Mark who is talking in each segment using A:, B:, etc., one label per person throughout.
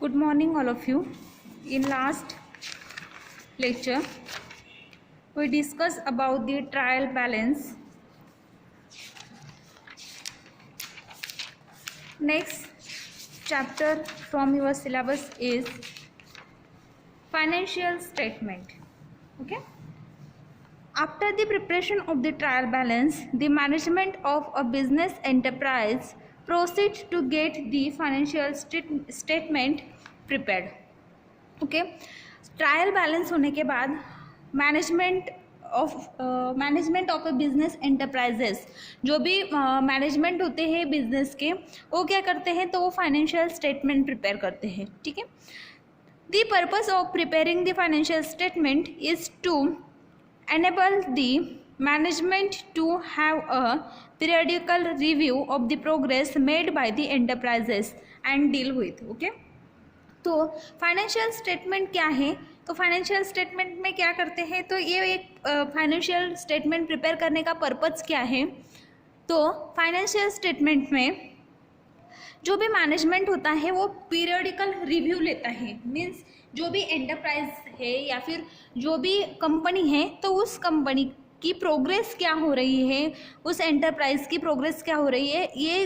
A: Good morning, all of you. In last lecture, we discussed about the trial balance. Next chapter from your syllabus is financial statement. Okay. After the preparation of the trial balance, the management of a business enterprise proceeds to get the financial statement prepared. Okay trial balance होने के बाद management of a business enterprises जो भी management होते हैं business के वो क्या करते हैं तो वो फाइनेंशियल स्टेटमेंट प्रिपेयर करते हैं. ठीक है. The purpose of preparing the financial statement is to enable the management to have a periodical review of the progress made by the enterprises and deal with. okay? तो financial statement क्या है तो financial statement में क्या करते हैं तो ये एक फाइनेंशियल स्टेटमेंट प्रिपेयर करने का पर्पस क्या है तो फाइनेंशियल स्टेटमेंट में जो भी मैनेजमेंट होता है वो पीरियडिकल रिव्यू लेता है. मीन्स जो भी एंटरप्राइज है या फिर जो भी कंपनी है तो उस कंपनी की प्रोग्रेस क्या हो रही है, उस एंटरप्राइज की प्रोग्रेस क्या हो रही है, ये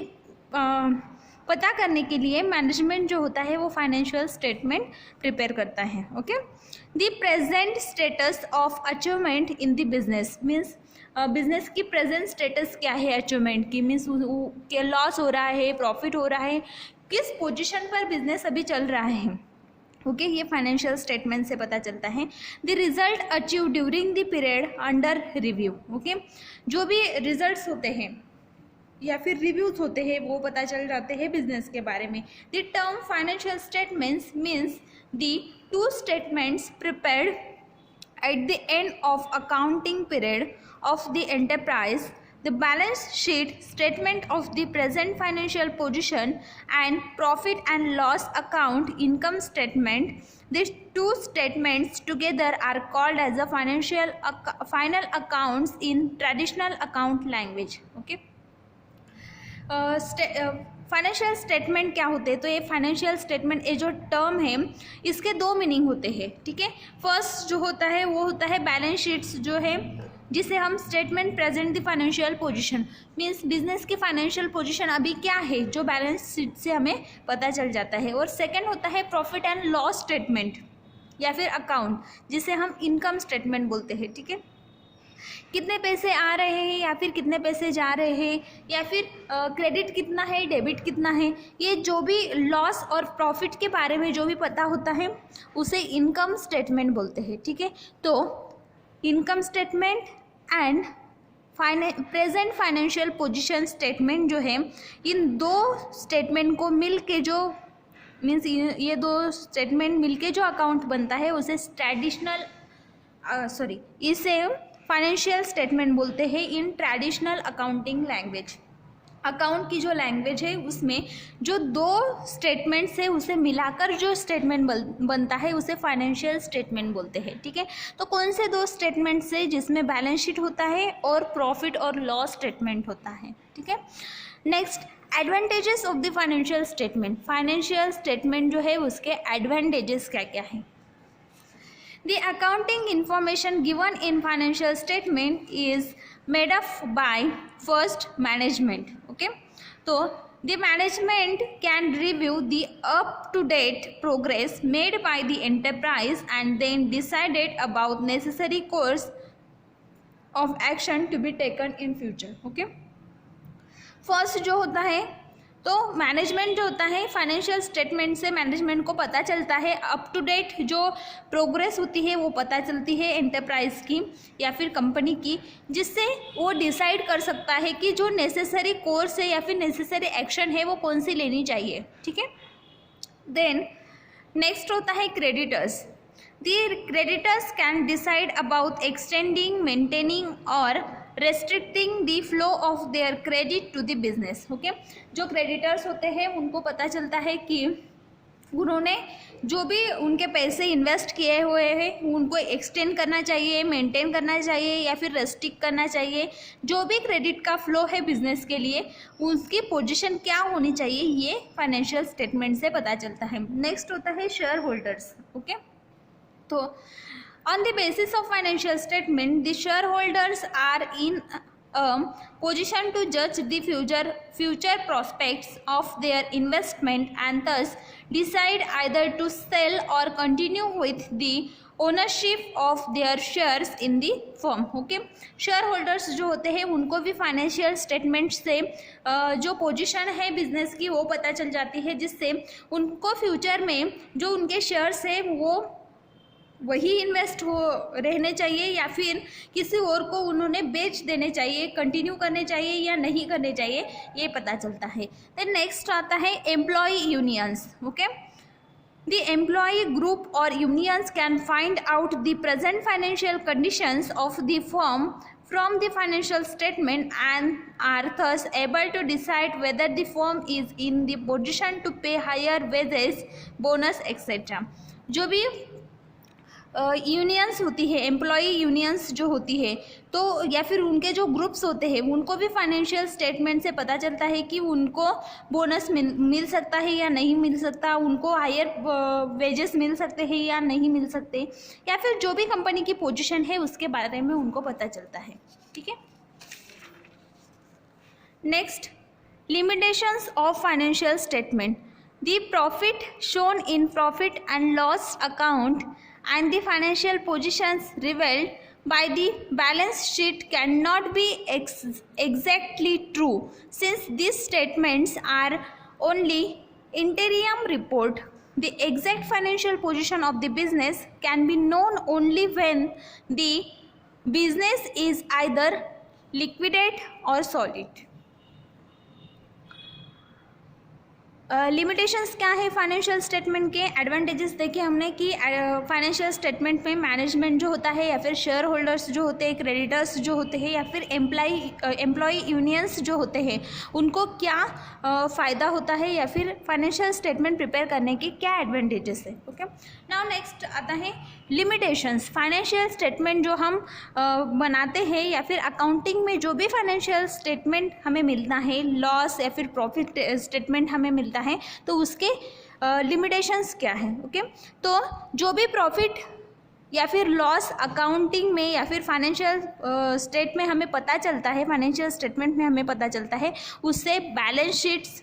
A: पता करने के लिए मैनेजमेंट जो होता है वो फाइनेंशियल स्टेटमेंट प्रिपेयर करता है. Okay. The present status of achievement in the business means business की प्रेजेंट स्टेटस क्या है अचीवमेंट की. मीन्स क्या लॉस हो रहा है, प्रॉफिट हो रहा है, किस पोजीशन पर बिजनेस अभी चल रहा है. ओके ये फाइनेंशियल स्टेटमेंट से पता चलता है. The result achieve during the period under review. Okay जो भी रिजल्ट्स होते हैं या फिर रिव्यूज होते हैं वो पता चल जाते हैं बिजनेस के बारे में. The term financial statements means the two statements prepared at the end of accounting period of the enterprise, the balance sheet statement of the present financial position and profit and loss account income statement. These two statements together are called as a final accounts in traditional account language. okay financial statement क्या होते हैं तो ये financial statement ये जो term है इसके दो मीनिंग होते हैं. ठीक है. फर्स्ट जो होता है वो होता है बैलेंस शीट्स जो है जिसे हम statement present the financial position means business की फाइनेंशियल पोजीशन अभी क्या है जो बैलेंस शीट से हमें पता चल जाता है. और सेकेंड होता है प्रॉफिट एंड लॉस स्टेटमेंट या फिर अकाउंट जिसे हम इनकम स्टेटमेंट बोलते हैं. ठीक है. कितने पैसे आ रहे हैं या फिर कितने पैसे जा रहे हैं या फिर क्रेडिट कितना है, डेबिट कितना है, ये जो भी लॉस और प्रॉफिट के बारे में जो भी पता होता है उसे इनकम स्टेटमेंट बोलते हैं. ठीक है. तो income statement and present financial position statement जो है इन दो स्टेटमेंट को मिल के जो मीन्स ये दो स्टेटमेंट मिल के जो अकाउंट बनता है उसे इसे फाइनेंशियल स्टेटमेंट बोलते हैं in traditional accounting language. Account की जो लैंग्वेज है उसमें जो दो स्टेटमेंट्स है उसे मिलाकर जो स्टेटमेंट बनता है उसे फाइनेंशियल स्टेटमेंट बोलते हैं. ठीक है. तो कौन से दो स्टेटमेंट्स है जिसमें बैलेंस शीट होता है और प्रॉफिट और लॉस स्टेटमेंट होता है. ठीक है. Next advantages of the financial statement. Financial statement जो है उसके एडवांटेजेस क्या क्या हैं. The accounting information given in financial statement is made up by first management. Okay, so the management can review the up-to-date progress made by the enterprise and then decided about necessary course of action to be taken in future. Okay, first जो होता है तो management जो होता है financial statement से management को पता चलता है अप टू डेट जो प्रोग्रेस होती है वो पता चलती है एंटरप्राइज की या फिर कंपनी की, जिससे वो डिसाइड कर सकता है कि जो नेसेसरी कोर्स है या फिर नेसेसरी एक्शन है वो कौन सी लेनी चाहिए. ठीक है. देन नेक्स्ट होता है creditors. The creditors can decide about extending, maintaining और restricting the flow of their credit to the business. Okay जो क्रेडिटर्स होते हैं उनको पता चलता है कि उन्होंने जो भी उनके पैसे इन्वेस्ट किए हुए हैं उनको एक्सटेंड करना चाहिए, मेंटेन करना चाहिए या फिर रेस्ट्रिक्ट करना चाहिए। जो भी क्रेडिट का फ्लो है बिजनेस के लिए उसकी पोजीशन क्या होनी चाहिए ये फाइनेंशियल स्टेटमेंट से पता चलता है। नेक्स्ट होता है शेयर होल्डर्स। ओके, तो on the basis of financial statement the shareholders are in position to judge the future prospects of their investment and thus decide either to sell or continue with the ownership of their shares in the firm. Okay, share holders जो होते हैं उनको भी financial statement से जो position है business की वो पता चल जाती है, जिससे उनको फ्यूचर में जो उनके शेयर्स है वो वही इन्वेस्ट हो रहने चाहिए या फिर किसी और को उन्होंने बेच देने चाहिए, कंटिन्यू करने चाहिए या नहीं करने चाहिए, ये पता चलता है। देन नेक्स्ट आता है employ unions. Okay, the employ group और unions can find out the present financial conditions of the firm from the financial statement and are thus able to decide whether the firm is in the position to pay higher wages, bonus etc. जो भी unions होती है, employee unions जो होती है, तो या फिर उनके जो ग्रुप्स होते हैं उनको भी फाइनेंशियल स्टेटमेंट से पता चलता है कि उनको बोनस मिल सकता है या नहीं मिल सकता, उनको हायर वेजेस मिल सकते हैं या नहीं मिल सकते, या फिर जो भी कंपनी की पोजीशन है उसके बारे में उनको पता चलता है। ठीक है, next limitations of financial statement. The profit shown in profit and loss account and the financial positions revealed by the balance sheet cannot be exactly true since these statements are only interim report. The exact financial position of the business can be known only when the business is either liquidate or solid. Limitations क्या है financial statement के? Advantages देखे हमने कि financial statement में management जो होता है या फिर शेयर होल्डर्स जो होते हैं, क्रेडिटर्स जो होते हैं या फिर एम्प्लॉय यूनियंस जो होते हैं उनको क्या फ़ायदा होता है या फिर फाइनेंशियल स्टेटमेंट प्रिपेयर करने के क्या एडवांटेजेस है। ओके, नाउ नेक्स्ट आता है लिमिटेशंस। फाइनेंशियल स्टेटमेंट जो हम बनाते हैं या फिर अकाउंटिंग में जो भी फाइनेंशियल स्टेटमेंट हमें मिलता है, लॉस या फिर प्रॉफिट स्टेटमेंट हमें मिलता है, तो उसके लिमिटेशंस क्या है। ओके, तो जो भी प्रॉफिट या फिर लॉस अकाउंटिंग में या फिर फाइनेंशियल स्टेट में हमें पता चलता है, फाइनेंशियल स्टेटमेंट में हमें पता चलता है, उससे बैलेंस शीट्स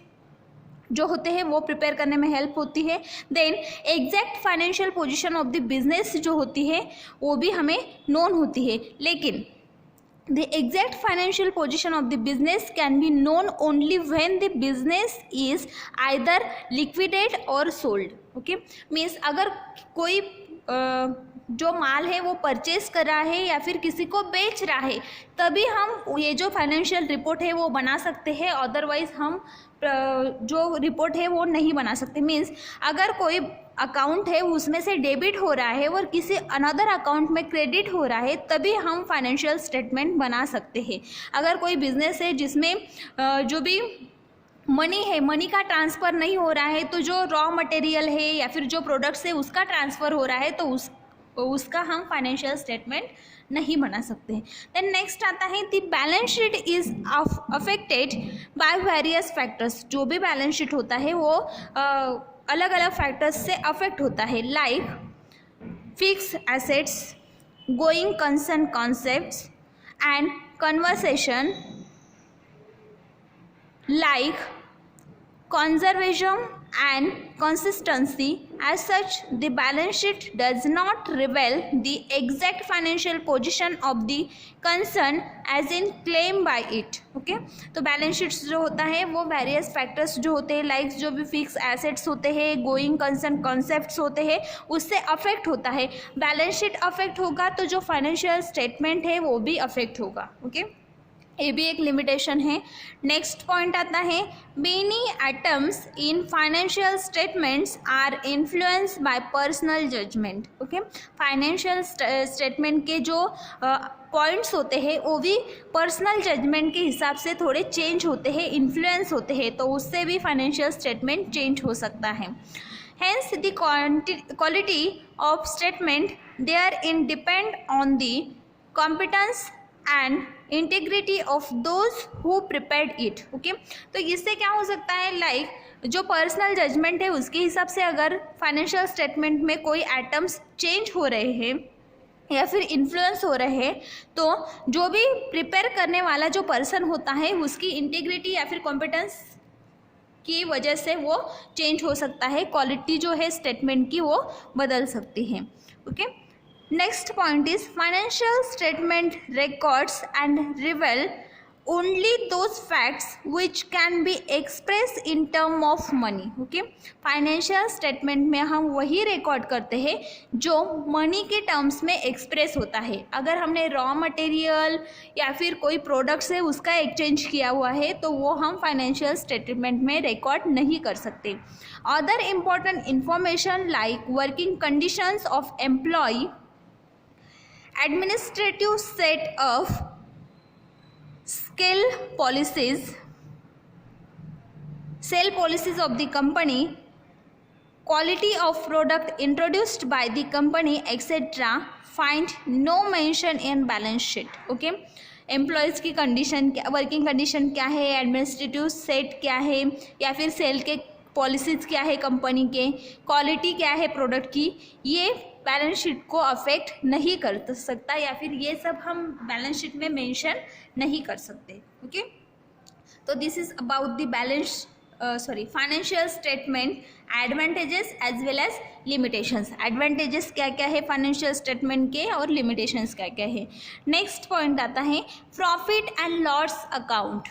A: जो होते हैं वो प्रिपेयर करने में हेल्प होती है। Then exact financial position of the business जो होती है वो भी हमें नोन होती है, लेकिन the exact financial position of the business can be known only when the business is either liquidate or sold. Okay, means अगर कोई जो माल है वो परचेज कर रहा है या फिर किसी को बेच रहा है तभी हम ये जो फाइनेंशियल रिपोर्ट है वो बना सकते हैं, अदरवाइज हम जो रिपोर्ट है वो नहीं बना सकते। मीन्स अगर कोई अकाउंट है उसमें से डेबिट हो रहा है और किसी अनदर अकाउंट में क्रेडिट हो रहा है तभी हम फाइनेंशियल स्टेटमेंट बना सकते हैं। अगर कोई बिजनेस है जिसमें जो भी मनी है, मनी का ट्रांसफ़र नहीं हो रहा है, तो जो रॉ मटेरियल है या फिर जो प्रोडक्ट्स है उसका ट्रांसफ़र हो रहा है, तो उसका हम फाइनेंशियल स्टेटमेंट नहीं बना सकते। देन नेक्स्ट आता है the balance sheet is affected by various factors. जो भी बैलेंस शीट होता है वो अलग अलग फैक्टर्स से अफेक्ट होता है, like fix assets, going concern concepts and conversation like conservatism and consistency. As such, the balance sheet does not reveal the exact financial position of the concern as in claim by it. Okay, तो balance sheets जो होता है वो various factors जो होते हैं, like जो भी फिक्स एसेट्स होते हैं, गोइंग कंसर्न कॉन्सेप्ट्स होते हैं, उससे अफेक्ट होता है। बैलेंस शीट अफेक्ट होगा तो जो फाइनेंशियल स्टेटमेंट है वो भी अफेक्ट होगा। ओके, ये भी एक लिमिटेशन है। नेक्स्ट पॉइंट आता है many items in financial statements are influenced by personal judgement. Okay, financial statement के जो पॉइंट्स होते हैं वो भी पर्सनल जजमेंट के हिसाब से थोड़े चेंज होते हैं, इन्फ्लुएंस होते हैं, तो उससे भी फाइनेंशियल स्टेटमेंट चेंज हो सकता है। Hence the quality of statement therein depend on the competence and integrity of those who prepared it. Okay, तो इससे क्या हो सकता है, लाइक जो पर्सनल जजमेंट है उसके हिसाब से अगर फाइनेंशियल स्टेटमेंट में कोई आइटम्स चेंज हो रहे हैं या फिर इन्फ्लुएंस हो रहे हैं, तो जो भी प्रिपेयर करने वाला जो पर्सन होता है उसकी इंटीग्रिटी या फिर कॉम्पिटेंस की वजह से वो चेंज हो सकता है, क्वालिटी जो है स्टेटमेंट की वो बदल सकती है. Okay, next point is financial statement records and reveal only those facts which can be expressed in term of money. okay, financial statement में हम वही रिकॉर्ड करते हैं जो मनी के टर्म्स में एक्सप्रेस होता है. अगर हमने रॉ मटेरियल या फिर कोई प्रोडक्ट्स है उसका एक्सचेंज किया हुआ है तो वो हम फाइनेंशियल स्टेटमेंट में रिकॉर्ड नहीं कर सकते. Other important information like working conditions of employ, administrative set of skill policies, sale policies of the company, quality of product introduced by the company, etc. find no mention in balance sheet. okay, employees की condition क्या, working condition क्या है, administrative set क्या है, या फिर cell के policies क्या है कंपनी के, क्वालिटी क्या है प्रोडक्ट की, ये बैलेंस शीट को अफेक्ट नहीं कर सकता या फिर ये सब हम बैलेंस शीट में मेंशन नहीं कर सकते. ओके, तो this is about the balance financial statement advantages as well as limitations. Advantages क्या क्या है फाइनेंशियल स्टेटमेंट के और लिमिटेशंस क्या क्या है. नेक्स्ट पॉइंट आता है profit and loss account.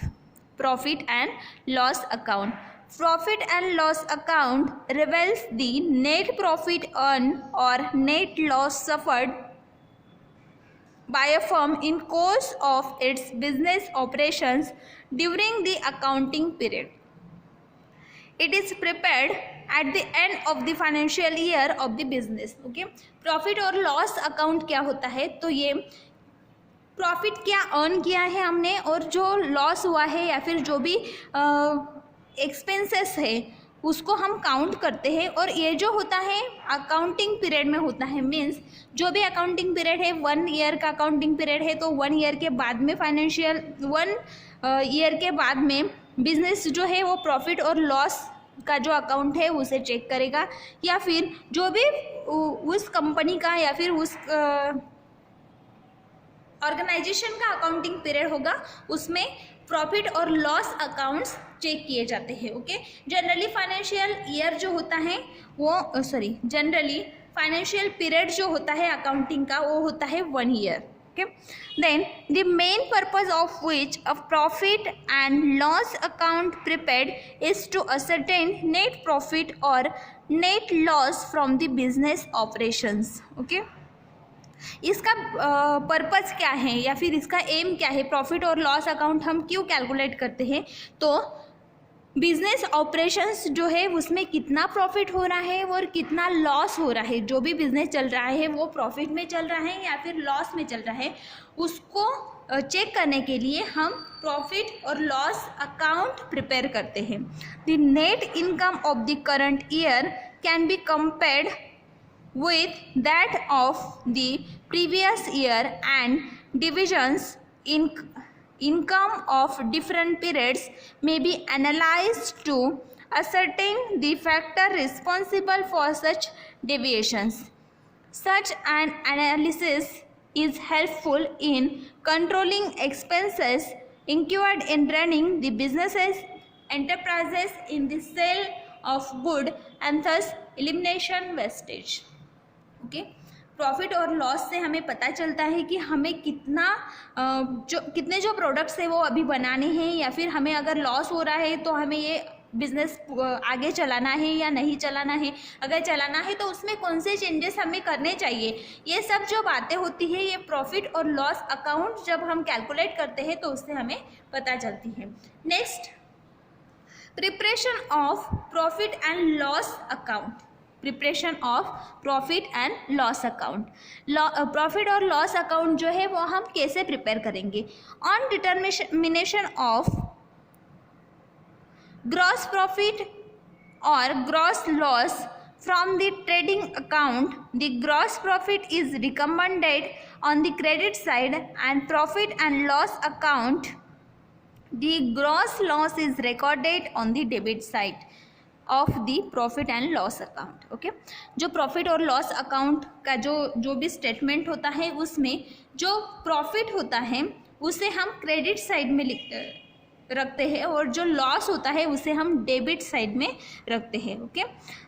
A: Profit and loss account. Profit and loss account reveals the net profit earned or net loss suffered by a firm in course of its business operations during the accounting period. It is prepared at the end of the financial year of the business. okay, profit और loss account क्या होता है, तो ये profit क्या earn किया है हमने और जो लॉस हुआ है या फिर जो भी एक्सपेंसेस है उसको हम काउंट करते हैं. और ये जो होता है अकाउंटिंग पीरियड में होता है, मीन्स जो भी अकाउंटिंग पीरियड है 1 ईयर का अकाउंटिंग पीरियड है तो 1 ईयर के बाद में फाइनेंशियल 1 ईयर के बाद में बिजनेस जो है वो प्रॉफिट और लॉस का जो अकाउंट है उसे चेक करेगा, या फिर जो भी उस कंपनी का या फिर उस ऑर्गेनाइजेशन का अकाउंटिंग पीरियड होगा उसमें प्रॉफिट और लॉस अकाउंट्स चेक किए जाते हैं. ओके, जनरली फाइनेंशियल ईयर जो होता है वो जनरली फाइनेंशियल पीरियड जो होता है अकाउंटिंग का वो होता है 1 year. Okay, then the main purpose of which a profit and loss account prepared is to ascertain net profit और net loss from the business operations. Okay, इसका पर्पस क्या है या फिर इसका एम क्या है, प्रॉफिट और लॉस अकाउंट हम क्यों कैलकुलेट करते हैं, तो बिजनेस ऑपरेशंस जो है उसमें कितना प्रॉफिट हो रहा है और कितना लॉस हो रहा है, जो भी बिजनेस चल रहा है वो प्रॉफिट में चल रहा है या फिर लॉस में चल रहा है, उसको चेक करने के लिए हम प्रॉफिट और लॉस अकाउंट प्रिपेयर करते हैं. The net income of the current year can be compared with that of the previous year and divisions in income of different periods may be analyzed to ascertain the factor responsible for such deviations. Such an analysis is helpful in controlling expenses incurred in running the businesses enterprises in the sale of good and thus elimination wastage. Okay, profit और loss से हमें पता चलता है कि हमें कितने जो प्रोडक्ट्स है वो अभी बनाने हैं, या फिर हमें अगर लॉस हो रहा है तो हमें ये बिजनेस आगे चलाना है या नहीं चलाना है, अगर चलाना है तो उसमें कौन से चेंजेस हमें करने चाहिए. ये सब जो बातें होती है ये प्रॉफिट और लॉस अकाउंट जब हम कैलकुलेट करते हैं तो उससे हमें पता चलती है. Next, preparation of profit and loss account. Preparation of profit and loss account. Profit और लॉस अकाउंट जो है वो हम कैसे प्रिपेयर करेंगे, on determination of gross profit और gross loss from the trading account, the gross profit is recommended on the credit side, and profit and loss account, the gross loss is recorded on the debit side of the profit and loss account. Okay, जो profit और loss account का जो भी statement होता है उसमें जो profit होता है उसे हम क्रेडिट साइड में रखते हैं और जो लॉस होता है उसे हम डेबिट साइड में रखते हैं. Okay,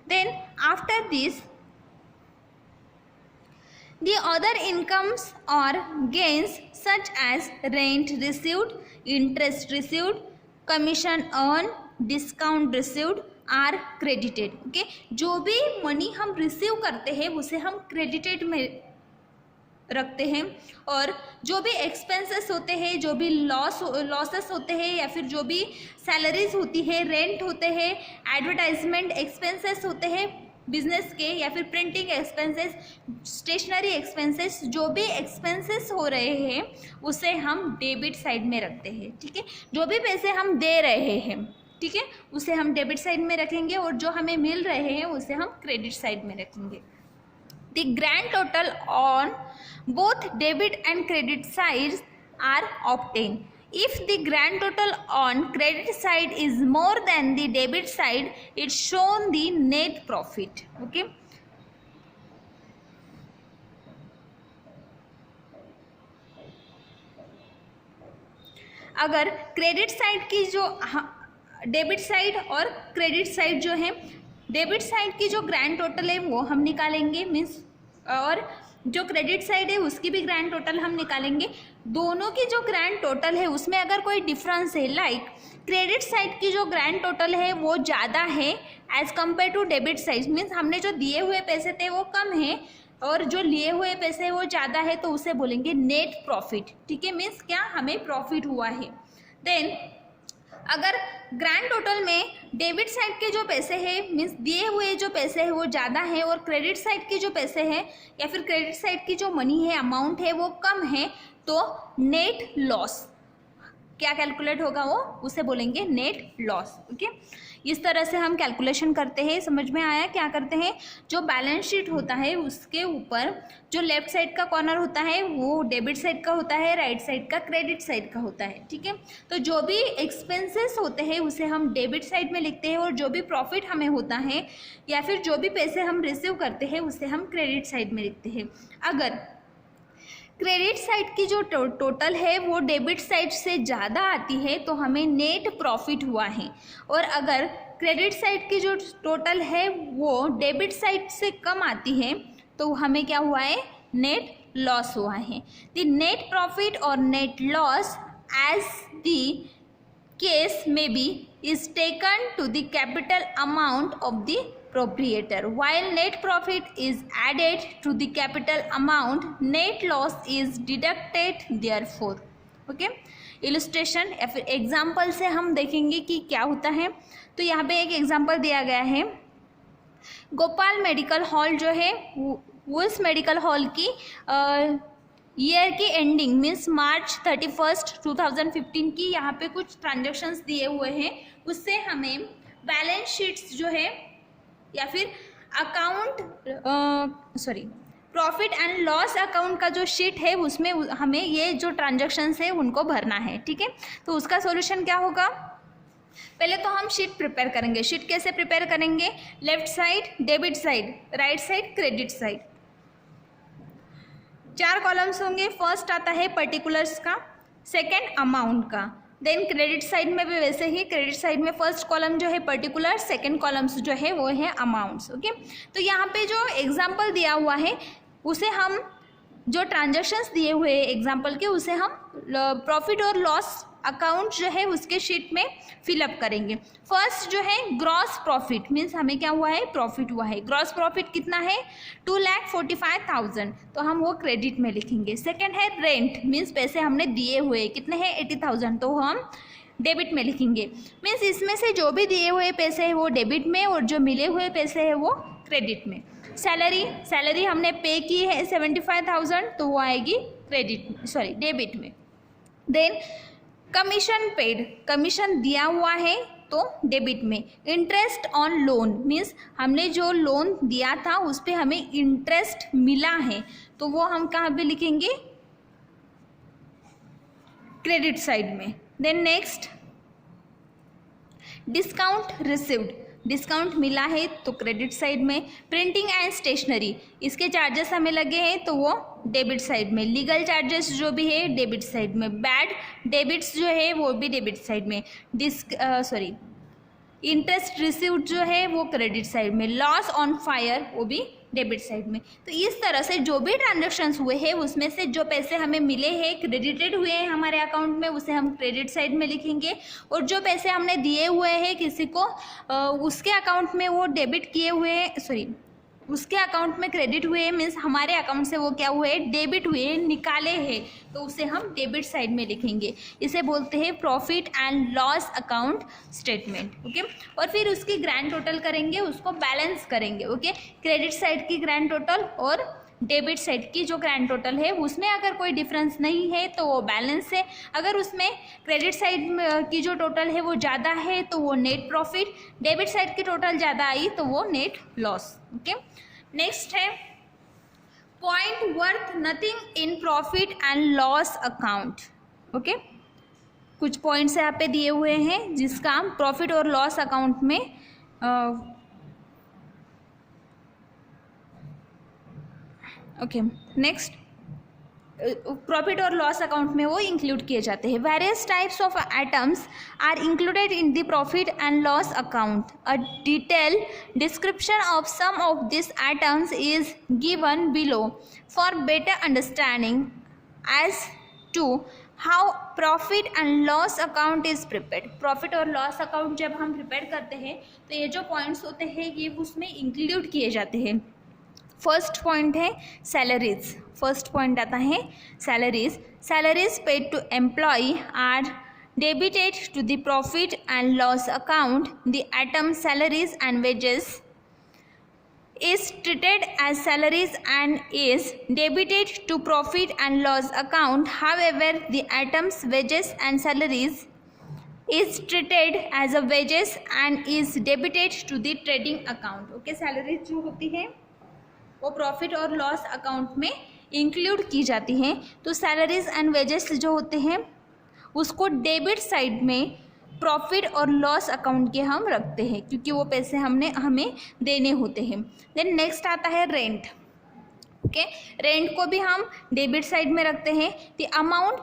A: then after this the other incomes or gains such as rent received, interest received, commission earned, discount received are credited. Okay, जो भी मनी हम रिसीव करते हैं उसे हम क्रेडिटेड में रखते हैं और जो भी एक्सपेंसेस होते हैं, जो भी लॉसेस होते हैं या फिर जो भी सैलरीज होती है, रेंट होते हैं, एडवर्टाइजमेंट एक्सपेंसेस होते हैं बिजनेस के, या फिर प्रिंटिंग एक्सपेंसेस, स्टेशनरी एक्सपेंसेस, जो भी एक्सपेंसेस हो रहे हैं उसे हम डेबिट साइड में रखते हैं. ठीक है, जो भी पैसे हम दे रहे हैं, ठीक है, उसे हम डेबिट साइड में रखेंगे और जो हमें मिल रहे हैं उसे हम क्रेडिट साइड में रखेंगे. The grand total on both debit and credit sides are obtain. If the grand total on credit side is more than the debit side, it's shown the net profit. Okay. अगर credit side की जो debit side और credit side जो है, debit side की जो grand total है वो हम निकालेंगे मीन्स, और जो क्रेडिट साइड है उसकी भी ग्रैंड टोटल हम निकालेंगे. दोनों की जो ग्रैंड टोटल है उसमें अगर कोई डिफरेंस है, लाइक क्रेडिट साइड की जो ग्रैंड टोटल है वो ज़्यादा है as compare to debit side, means हमने जो दिए हुए पैसे थे वो कम है और जो लिए हुए पैसे वो ज़्यादा है, तो उसे बोलेंगे नेट प्रॉफिट. ठीक है, मीन्स क्या हमें प्रॉफिट हुआ है. देन अगर ग्रैंड टोटल में डेबिट साइड के जो पैसे हैं मीन्स दिए हुए जो पैसे हैं वो ज़्यादा है और क्रेडिट साइड के जो पैसे हैं या फिर क्रेडिट साइड की जो मनी है, अमाउंट है वो कम है, तो नेट लॉस क्या कैलकुलेट होगा, वो उसे बोलेंगे नेट लॉस. ओके, इस तरह से हम कैलकुलेशन करते हैं. समझ में आया क्या करते हैं? जो बैलेंस शीट होता है उसके ऊपर जो लेफ्ट साइड का कॉर्नर होता है वो डेबिट साइड का होता है, राइट साइड का क्रेडिट साइड का होता है. ठीक है, तो जो भी एक्सपेंसेस होते हैं उसे हम डेबिट साइड में लिखते हैं और जो भी प्रॉफिट हमें होता है या फिर जो भी पैसे हम रिसीव करते हैं उसे हम क्रेडिट साइड में लिखते हैं. अगर क्रेडिट साइड की जो टोटल है वो डेबिट साइड से ज़्यादा आती है तो हमें नेट प्रॉफिट हुआ है, और अगर क्रेडिट साइड की जो टोटल है वो डेबिट साइड से कम आती है तो हमें क्या हुआ है, नेट लॉस हुआ है. द नेट प्रॉफिट और net loss as the case may be is taken to the capital amount of the proprietor. While net profit is added to the capital amount, net loss is deducted therefore. Okay, illustration या फिर example से हम देखेंगे कि क्या होता है. तो यहाँ पे एक एग्जाम्पल दिया गया है. गोपाल मेडिकल हॉल जो है उस मेडिकल हॉल की ईयर की एंडिंग मीन्स मार्च 31, 2015 की यहाँ पे कुछ ट्रांजेक्शन्स दिए हुए हैं, उससे हमें बैलेंस शीट्स जो है या फिर account profit and loss account का जो शीट है उसमें हमें ये जो ट्रांजेक्शन्स है उनको भरना है. ठीक है, तो उसका सॉल्यूशन क्या होगा, पहले तो हम शीट प्रिपेयर करेंगे. शीट कैसे प्रिपेयर करेंगे, left side debit side, right side credit side, 4 columns होंगे. फर्स्ट आता है पर्टिकुलर्स का, सेकंड अमाउंट का, देन क्रेडिट साइड में भी वैसे ही क्रेडिट साइड में फर्स्ट कॉलम जो है पर्टिकुलर, सेकंड कॉलम्स जो है वो है अमाउंट्स. ओके, तो यहाँ पे जो एग्जांपल दिया हुआ है उसे हम जो ट्रांजैक्शंस दिए हुए हैं एग्जांपल के उसे हम प्रॉफिट और लॉस अकाउंट जो है उसके शीट में फिलअप करेंगे. फर्स्ट जो है ग्रॉस प्रॉफिट मीन्स हमें क्या हुआ है, प्रॉफिट हुआ है. ग्रॉस प्रॉफिट कितना है, 2,45,000, तो हम वो क्रेडिट में लिखेंगे. सेकंड है रेंट मीन्स पैसे हमने दिए हुए कितने हैं, 80,000, तो हम डेबिट में लिखेंगे. मीन्स इसमें से जो भी दिए हुए पैसे हैं वो डेबिट में और जो मिले हुए पैसे हैं वो क्रेडिट में. सैलरी हमने पे की है 75,000, तो वो आएगी डेबिट में. देन कमीशन पेड, कमीशन दिया हुआ है तो डेबिट में। इंटरेस्ट ऑन लोन मीन्स हमने जो लोन दिया था उस पर हमें इंटरेस्ट मिला है, तो वो हम कहाँ पे लिखेंगे, क्रेडिट साइड में। Then next discount received, discount मिला है तो क्रेडिट साइड में। प्रिंटिंग एंड स्टेशनरी, इसके चार्जेस हमें लगे हैं तो वो डेबिट साइड में। लीगल चार्जेस जो भी है डेबिट साइड में। बैड डेबिट्स जो है वो भी डेबिट साइड में। इंटरेस्ट रिसीव्ड जो है वो क्रेडिट साइड में। लॉस ऑन फायर वो भी डेबिट साइड में। तो इस तरह से जो भी ट्रांजैक्शंस हुए हैं उसमें से जो पैसे हमें मिले हैं, क्रेडिटेड हुए हैं हमारे अकाउंट में, उसे हम क्रेडिट साइड में लिखेंगे। और जो पैसे हमने दिए हुए हैं किसी को उसके अकाउंट में वो डेबिट किए हुए हैं, उसके अकाउंट में क्रेडिट हुए मीन्स हमारे अकाउंट से वो क्या हुए, डेबिट हुए, निकाले हैं, तो उसे हम डेबिट साइड में लिखेंगे। इसे बोलते हैं profit and loss account statement. Okay, और फिर उसकी ग्रैंड टोटल करेंगे, उसको बैलेंस करेंगे। ओके, क्रेडिट साइड की ग्रैंड टोटल और डेबिट साइड की जो ग्रैंड टोटल है उसमें अगर कोई डिफरेंस नहीं है तो वो बैलेंस है। अगर उसमें क्रेडिट साइड की जो टोटल है वो ज़्यादा है तो वो नेट प्रॉफिट, डेबिट साइड की टोटल ज़्यादा आई तो वो नेट लॉस। ओके, नेक्स्ट है point worth nothing in profit and loss account. Okay, कुछ पॉइंट्स यहाँ पे दिए हुए हैं जिसका हम प्रॉफिट और लॉस अकाउंट में ओके, नेक्स्ट प्रॉफिट और लॉस अकाउंट में वो इंक्लूड किए जाते हैं। Various types of items are included in the profit and loss account. A detail description of some of this items is given below for better understanding as to how profit and loss account is prepared. Profit और loss account जब हम prepare करते हैं तो ये जो points होते हैं ये उसमें इंक्लूड किए जाते हैं। फर्स्ट पॉइंट है सैलरीज। फर्स्ट पॉइंट आता है salaries. Salaries paid to employ are debited to the profit and loss account. The item salaries and wages is treated as salaries and is debited to profit and loss account. However, the items wages and salaries is treated as a wages and is debited to the trading account. Okay, salaries जो होती है वो profit और loss account में include की जाती हैं। तो सैलरीज एंड वेजेस जो होते हैं उसको डेबिट साइड में प्रॉफिट और लॉस अकाउंट के हम रखते हैं क्योंकि वो पैसे हमें देने होते हैं। देन नेक्स्ट आता है रेंट। ओके, रेंट को भी हम डेबिट साइड में रखते हैं। The amount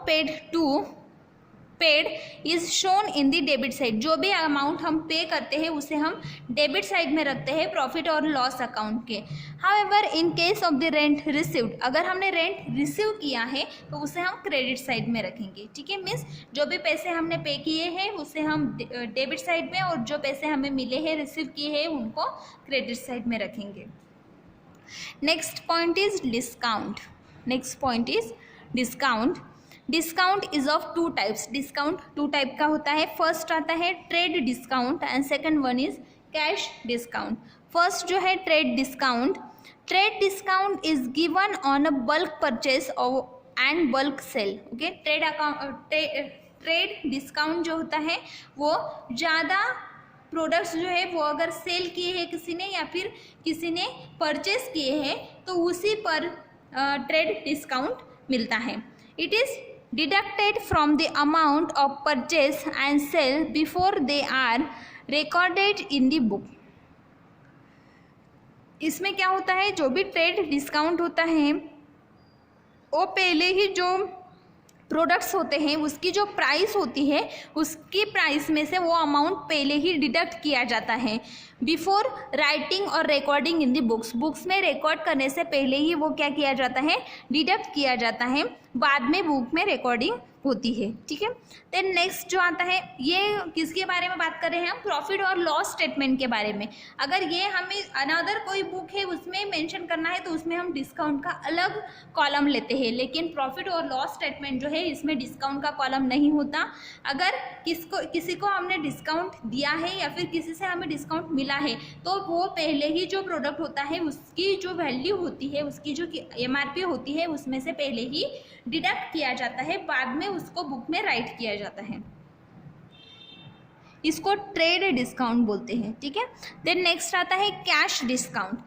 A: paid is shown in the debit side. जो भी अमाउंट हम पे करते हैं उसे हम डेबिट साइड में रखते हैं प्रॉफिट और लॉस अकाउंट के। However in case of the rent received, अगर हमने रेंट रिसीव किया है तो उसे हम क्रेडिट साइड में रखेंगे। ठीक है, मीन्स जो भी पैसे हमने पे किए हैं उसे हम डेबिट साइड में और जो पैसे हमें मिले हैं रिसीव किए हैं उनको क्रेडिट साइड में रखेंगे। Next point is discount. Next point is discount. Discount is of two types. Discount two type का होता है। फर्स्ट आता है trade discount and second one is cash discount. First जो है trade discount. Trade discount is given on a bulk purchase and bulk sale. Okay, trade discount जो होता है वो ज़्यादा प्रोडक्ट्स जो है वो अगर सेल किए हैं किसी ने या फिर किसी ने परचेज किए हैं तो उसी पर ट्रेड डिस्काउंट मिलता है। It is deducted from the amount of purchase and sale before they are recorded in the book. इसमें क्या होता है, जो भी ट्रेड डिस्काउंट होता है वो पहले ही जो प्रोडक्ट्स होते हैं उसकी जो प्राइस होती है उसकी प्राइस में से वो अमाउंट पहले ही डिडक्ट किया जाता है बिफोर राइटिंग और recording in the books. Books में रिकॉर्ड करने से पहले ही वो क्या किया जाता है, डिडक्ट किया जाता है, बाद में बुक में रिकॉर्डिंग होती है। ठीक है, देन नेक्स्ट जो आता है ये किसके बारे में बात कर रहे हैं हम, प्रॉफिट और लॉस स्टेटमेंट के बारे में। अगर ये हमें अनदर कोई बुक है उसमें मेंशन करना है तो उसमें हम डिस्काउंट का अलग कॉलम लेते हैं, लेकिन प्रॉफिट और लॉस स्टेटमेंट जो है इसमें डिस्काउंट का कॉलम नहीं होता। अगर किसी को हमने डिस्काउंट दिया है या फिर किसी से हमें डिस्काउंट मिला है तो वो पहले ही जो प्रोडक्ट होता है उसकी जो वैल्यू होती है, उसकी जो MRP होती है उसमें से पहले ही डिडक्ट किया जाता है, बाद में उसको बुक में राइट किया जाता है। इसको ट्रेड डिस्काउंट बोलते हैं, ठीक है। देन नेक्स्ट आता है cash discount.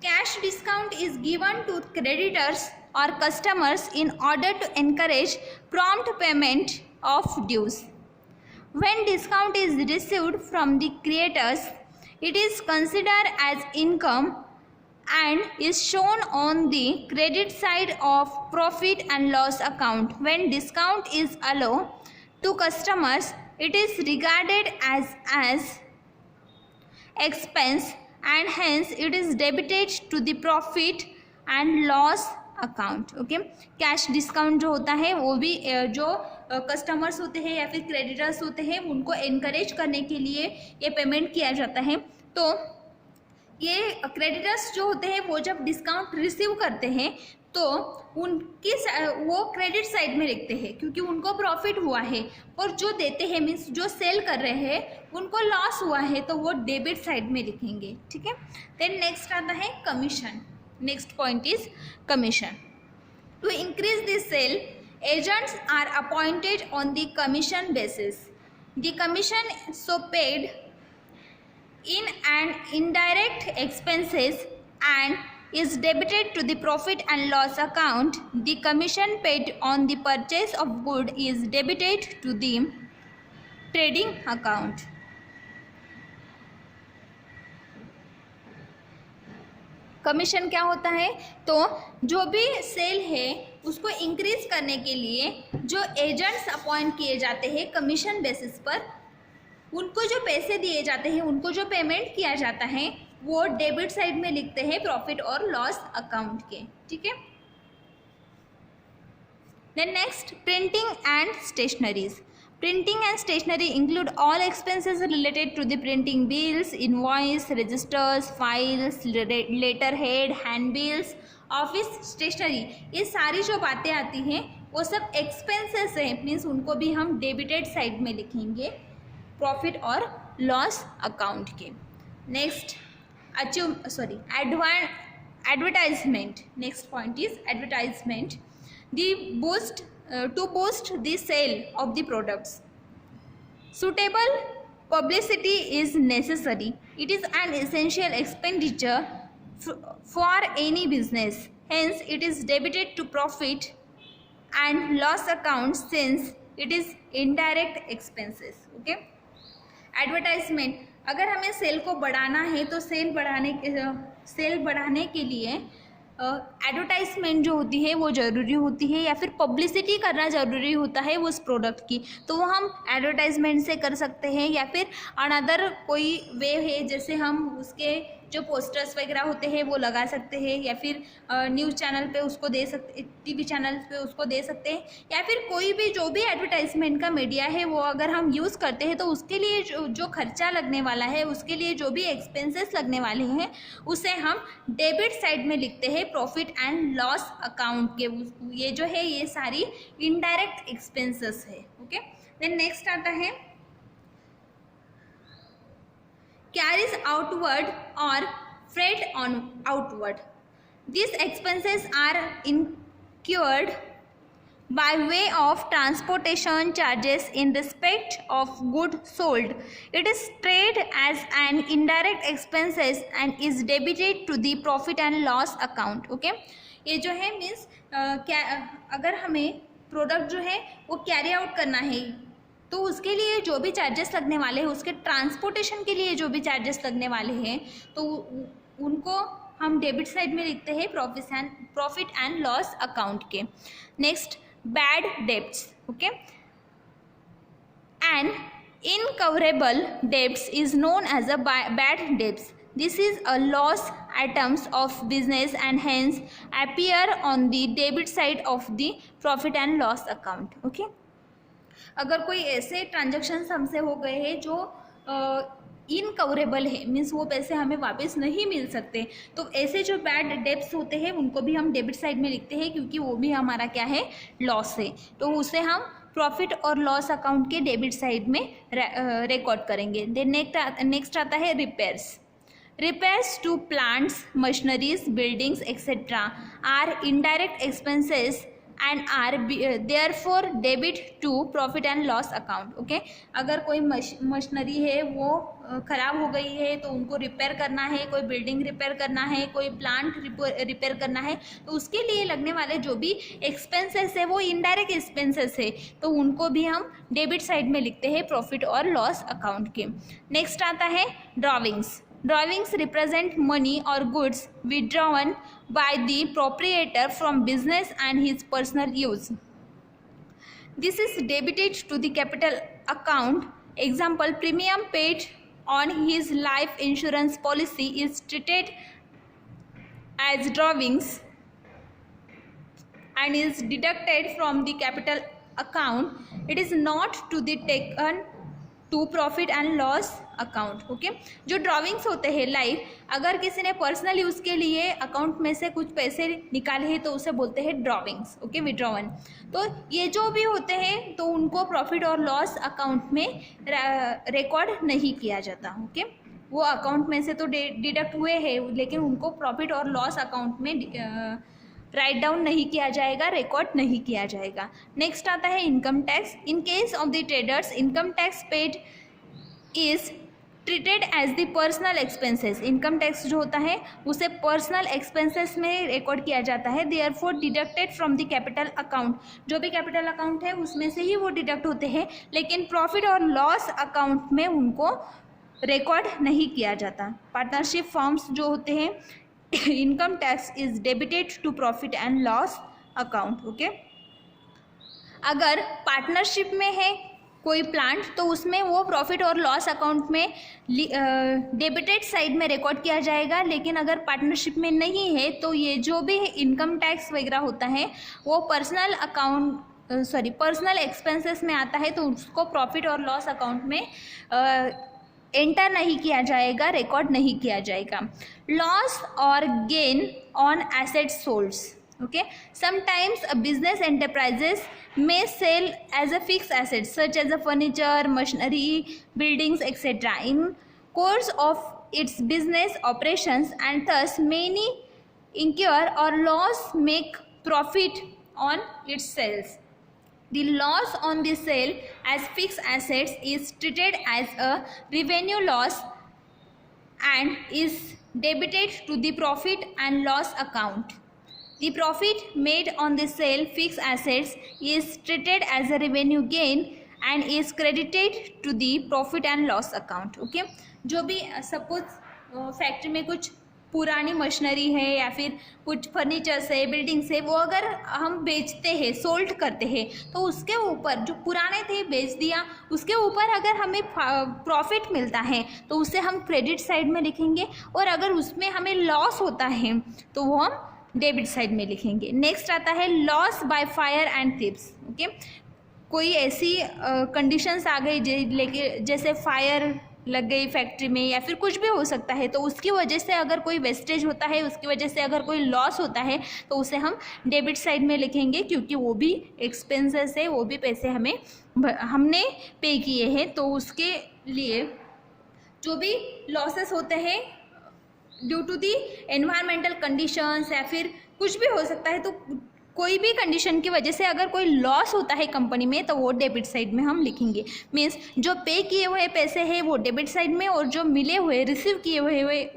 A: Cash discount is given to creditors और customers in order to encourage prompt payment of dues. When discount is received from the creditors it is considered as income and is shown on the credit side of profit and loss account. When discount is allowed to customers, it is regarded as expense and hence it is debited to the profit and loss account. Okay, cash discount जो होता है वो भी जो customers होते हैं या फिर क्रेडिटर्स होते हैं उनको एनकरेज करने के लिए ये पेमेंट किया जाता है। तो ये क्रेडिटर्स जो होते हैं वो जब डिस्काउंट रिसीव करते हैं तो उनकी वो क्रेडिट साइड में लिखते हैं क्योंकि उनको प्रॉफिट हुआ है, और जो देते हैं मीन्स जो सेल कर रहे हैं उनको लॉस हुआ है तो वो डेबिट साइड में लिखेंगे, ठीक है। देन नेक्स्ट आता है commission. Next point is commission. To increase the sale, agents are appointed on the commission basis. The commission so paid in and indirect expenses and is debited to the profit and loss account. The commission paid on the purchase of good is debited to the trading account. Commission क्या होता है, तो जो भी cell है उसको increase करने के लिए जो एजेंट्स अपॉइंट किए जाते हैं कमीशन बेसिस पर, उनको जो पैसे दिए जाते हैं, उनको जो पेमेंट किया जाता है वो डेबिट साइड में लिखते हैं प्रॉफिट और लॉस अकाउंट के, ठीक है। Then next printing and stationeries. Printing and stationery include all expenses related to the printing bills, invoice, registers, files, letterhead, handbills, office stationery। ये सारी जो बातें आती हैं वो सब एक्सपेंसेस हैं, मीन्स उनको भी हम डेबिटेड साइड में लिखेंगे प्रॉफिट और लॉस अकाउंट के। Next advertisement. Next point is advertisement. To boost the sale of the products, suitable publicity is necessary. It is an essential expenditure for any business. Hence, it is debited to profit and loss account since it is indirect expenses. Okay? Advertisement, अगर हमें cell को बढ़ाना है तो cell बढ़ाने के लिए advertisement जो होती है वो ज़रूरी होती है, या फिर पब्लिसिटी करना ज़रूरी होता है उस प्रोडक्ट की, तो वो हम एडवर्टाइजमेंट से कर सकते हैं, या फिर अनदर कोई वे है जैसे हम उसके जो पोस्टर्स वगैरह होते हैं वो लगा सकते हैं, या फिर न्यूज़ चैनल पे उसको दे सकते, टीवी चैनल पे उसको दे सकते हैं, या फिर कोई भी जो भी एडवर्टाइजमेंट का मीडिया है वो अगर हम यूज़ करते हैं तो उसके लिए जो खर्चा लगने वाला है, उसके लिए जो भी एक्सपेंसेस लगने वाले हैं उसे हम डेबिट साइड में लिखते हैं प्रॉफिट एंड लॉस अकाउंट के। ये जो है ये सारी इनडायरेक्ट एक्सपेंसेस है। ओके, देन नेक्स्ट आता है carries outward or freight on outward. These expenses are incurred by way of transportation charges in respect of goods sold. It is treated as an indirect expenses and is debited to the profit and loss account. Okay, ये जो है means अगर हमें product जो है वो carry out करना है तो उसके लिए जो भी चार्जेस लगने वाले हैं, उसके ट्रांसपोर्टेशन के लिए जो भी चार्जेस लगने वाले हैं, तो उनको हम डेबिट साइड में लिखते हैं प्रॉफिट एंड लॉस अकाउंट के। Next bad debts. Okay, and irrecoverable debts is known as a bad debts. This is a loss items of business and hence appear on the debit side of the profit and loss account. Okay, अगर कोई ऐसे transactions हमसे हो गए हैं जो इनकवरेबल है, means वो पैसे हमें वापस नहीं मिल सकते, तो ऐसे जो बैड डेब्ट्स होते हैं उनको भी हम डेबिट साइड में लिखते हैं क्योंकि वो भी हमारा क्या है, लॉस है, तो उसे हम प्रॉफिट और लॉस अकाउंट के डेबिट साइड में रिकॉर्ड करेंगे। देन नेक्स्ट आता है repairs. Repairs to plants, machineries, buildings, etc. are indirect expenses and are therefore debit to profit and loss account. Okay, अगर कोई मशीनरी है वो ख़राब हो गई है तो उनको रिपेयर करना है, कोई बिल्डिंग रिपेयर करना है, कोई प्लांट रिपेयर करना है, तो उसके लिए लगने वाले जो भी एक्सपेंसेस है वो इनडायरेक्ट एक्सपेंसेस है, तो उनको भी हम डेबिट साइड में लिखते हैं प्रॉफिट और लॉस अकाउंट के। नेक्स्ट आता है drawings. Drawings represent money or goods withdrawn by the proprietor from business and his personal use. This is debited to the capital account. Example, premium paid on his life insurance policy is treated as drawings and is deducted from the capital account. It is not to be taken to profit and loss account. Okay, जो drawings होते हैं like अगर किसी ने personal use के लिए account में से कुछ पैसे निकाले हैं तो उसे बोलते हैं ड्राविंग्स। ओके, विड्रॉवन। तो ये जो भी होते हैं तो उनको प्रॉफिट और लॉस अकाउंट में रिकॉर्ड नहीं किया जाता। ओके, वो अकाउंट में से तो डिडक्ट हुए हैं लेकिन उनको प्रॉफिट और लॉस अकाउंट में राइट डाउन नहीं किया जाएगा, रिकॉर्ड नहीं किया जाएगा। नेक्स्ट आता है income tax. In case of the traders income tax paid is treated as the personal expenses. Income tax जो होता है उसे पर्सनल एक्सपेंसेस में रिकॉर्ड किया जाता है, therefore deducted from the capital account. जो भी कैपिटल अकाउंट है उसमें से ही वो डिडक्ट होते हैं, लेकिन प्रॉफिट और लॉस अकाउंट में उनको रिकॉर्ड नहीं किया जाता। पार्टनरशिप फॉर्म्स जो होते हैं income tax is debited to profit and loss account. Okay, अगर पार्टनरशिप में है कोई प्लांट तो उसमें वो प्रॉफिट और लॉस अकाउंट में डेबिटेड साइड में रिकॉर्ड किया जाएगा, लेकिन अगर पार्टनरशिप में नहीं है तो ये जो भी इनकम टैक्स वगैरह होता है वो पर्सनल एक्सपेंसेस में आता है, तो उसको प्रॉफिट और लॉस अकाउंट में एंटर नहीं किया जाएगा, रिकॉर्ड नहीं किया जाएगा। लॉस और gain on assets sold. Okay, sometimes a business enterprises may sell as a fixed asset such as a furniture, machinery, buildings, etc. in course of its business operations, and thus many incur or loss make profit on its sales. The loss on the sale as fixed assets is treated as a revenue loss and is debited to the profit and loss account. The profit made on the sale fixed assets is treated as a revenue gain and is credited to the profit and loss account. Okay, जो भी suppose factory में कुछ पुरानी machinery है या फिर कुछ furnitures है, बिल्डिंग्स है, वो अगर हम बेचते हैं, सोल्ड करते हैं, तो उसके ऊपर जो पुराने थे बेच दिया, उसके ऊपर अगर हमें प्रॉफिट मिलता है तो उसे हम क्रेडिट साइड में लिखेंगे, और अगर उसमें हमें लॉस होता है तो वो हम डेबिट साइड में लिखेंगे। नेक्स्ट आता है loss by fire and thefts. Okay, कोई ऐसी कंडीशंस आ गई जैसे फायर लग गई फैक्ट्री में या फिर कुछ भी हो सकता है, तो उसकी वजह से अगर कोई वेस्टेज होता है, उसकी वजह से अगर कोई लॉस होता है तो उसे हम डेबिट साइड में लिखेंगे, क्योंकि वो भी एक्सपेंसेस है, वो भी पैसे हमने पे किए हैं, तो उसके लिए जो भी लॉसेस होते हैं due to the environmental conditions या फिर कुछ भी हो सकता है, तो कोई भी कंडीशन की वजह से अगर कोई लॉस होता है कंपनी में तो वो डेबिट साइड में हम लिखेंगे। मीन्स जो पे किए हुए पैसे हैं वो डेबिट साइड में, और जो मिले हुए रिसीव किए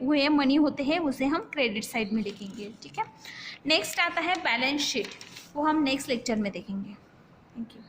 A: हुए मनी होते हैं उसे हम क्रेडिट साइड में लिखेंगे। ठीक है, नेक्स्ट आता है बैलेंस शीट, वो हम नेक्स्ट लेक्चर में देखेंगे। Thank you.